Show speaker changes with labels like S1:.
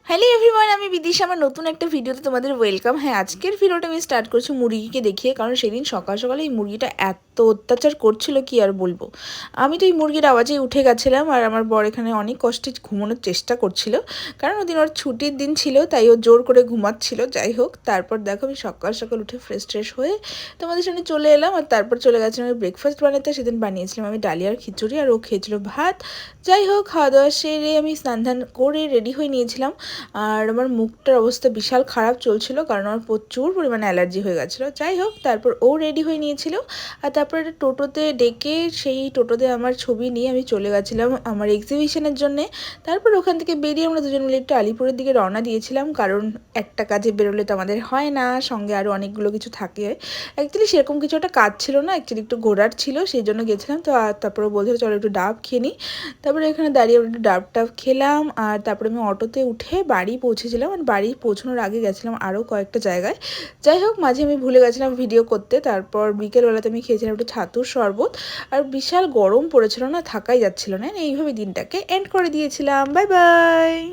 S1: Hello everyone, আমি বিদিশা। আমার নতুন একটা ভিডিওতে তোমাদের ওয়েলকাম। হ্যাঁ, আজকের ভিডিওটা আমি স্টার্ট করছি মুরগিকে দেখিয়ে, কারণ সেদিন সকাল সকালে এই মুরগিটা এত অত্যাচার করছিল কি আর বলবো। আমি তো এই মুরগির আওয়াজেই উঠে গেছিলাম, আর আমার বর এখানে অনেক কষ্টে ঘুমানোর চেষ্টা করছিল, কারণ ওদিন ওর ছুটির দিন ছিল, তাই ও জোর করে ঘুমাচ্ছিল। যাই হোক, তারপর দেখো আমি সকাল সকাল উঠে ফ্রেশ ট্রেশ হয়ে তোমাদের সামনে চলে এলাম, আর তারপর চলে গেছিলাম আমি ব্রেকফাস্ট বানাতে। সেদিন বানিয়েছিলাম আমি ডালিয়ার খিচুড়ি, আর ও খেয়েছিল ভাত। যাই হোক, খাওয়া দাওয়া সেরে আমি স্নান ধান করে রেডি হয়ে নিয়েছিলাম। আর আমার মুখটার অবস্থা বিশাল খারাপ চলছিল, কারণ আমার প্রচুর পরিমাণে অ্যালার্জি হয়ে গেছিলো। যাই হোক, তারপর ও রেডি হয়ে নিয়েছিল, আর তারপর একটা টোটোতে ডেকে সেই টোটোতে আমার ছবি নিয়ে আমি চলে গেছিলাম আমার এক্সিবিশনের জন্যে। তারপর ওখান থেকে বেরিয়ে আমরা দুজন মিলে একটু আলিপুরের দিকে রওনা দিয়েছিলাম, কারণ একটা কাজে বেরোলে তো আমাদের হয় না, সঙ্গে আরও অনেকগুলো কিছু থাকে। অ্যাকচুয়ালি সেরকম কিছু একটা কাজ ছিল না, অ্যাকচুয়ালি একটু ঘোরার ছিল, সেই জন্য গেছিলাম। তো তারপরে বলছিল চলো একটু ডাব খেয়ে নিই। তারপরে এখানে দাঁড়িয়ে একটু ডাব টাব খেলাম, আর তারপরে আমি অটোতে উঠে বাড়ি পৌঁছেছিলাম। আর বাড়ি পৌঁছানোর আগে গেছিলাম আরও কয়েকটা জায়গায়। যাই হোক, মাঝে আমি ভুলে গেছিলাম ভিডিও করতে। তারপর বিকেলবেলাতে আমি খেয়েছিলাম একটু ছাতুর শরবত, আর বিশাল গরম পড়েছিল না, থাকাই যাচ্ছিল না। এইভাবে দিনটাকে এন্ড করে দিয়েছিলাম। Bye bye.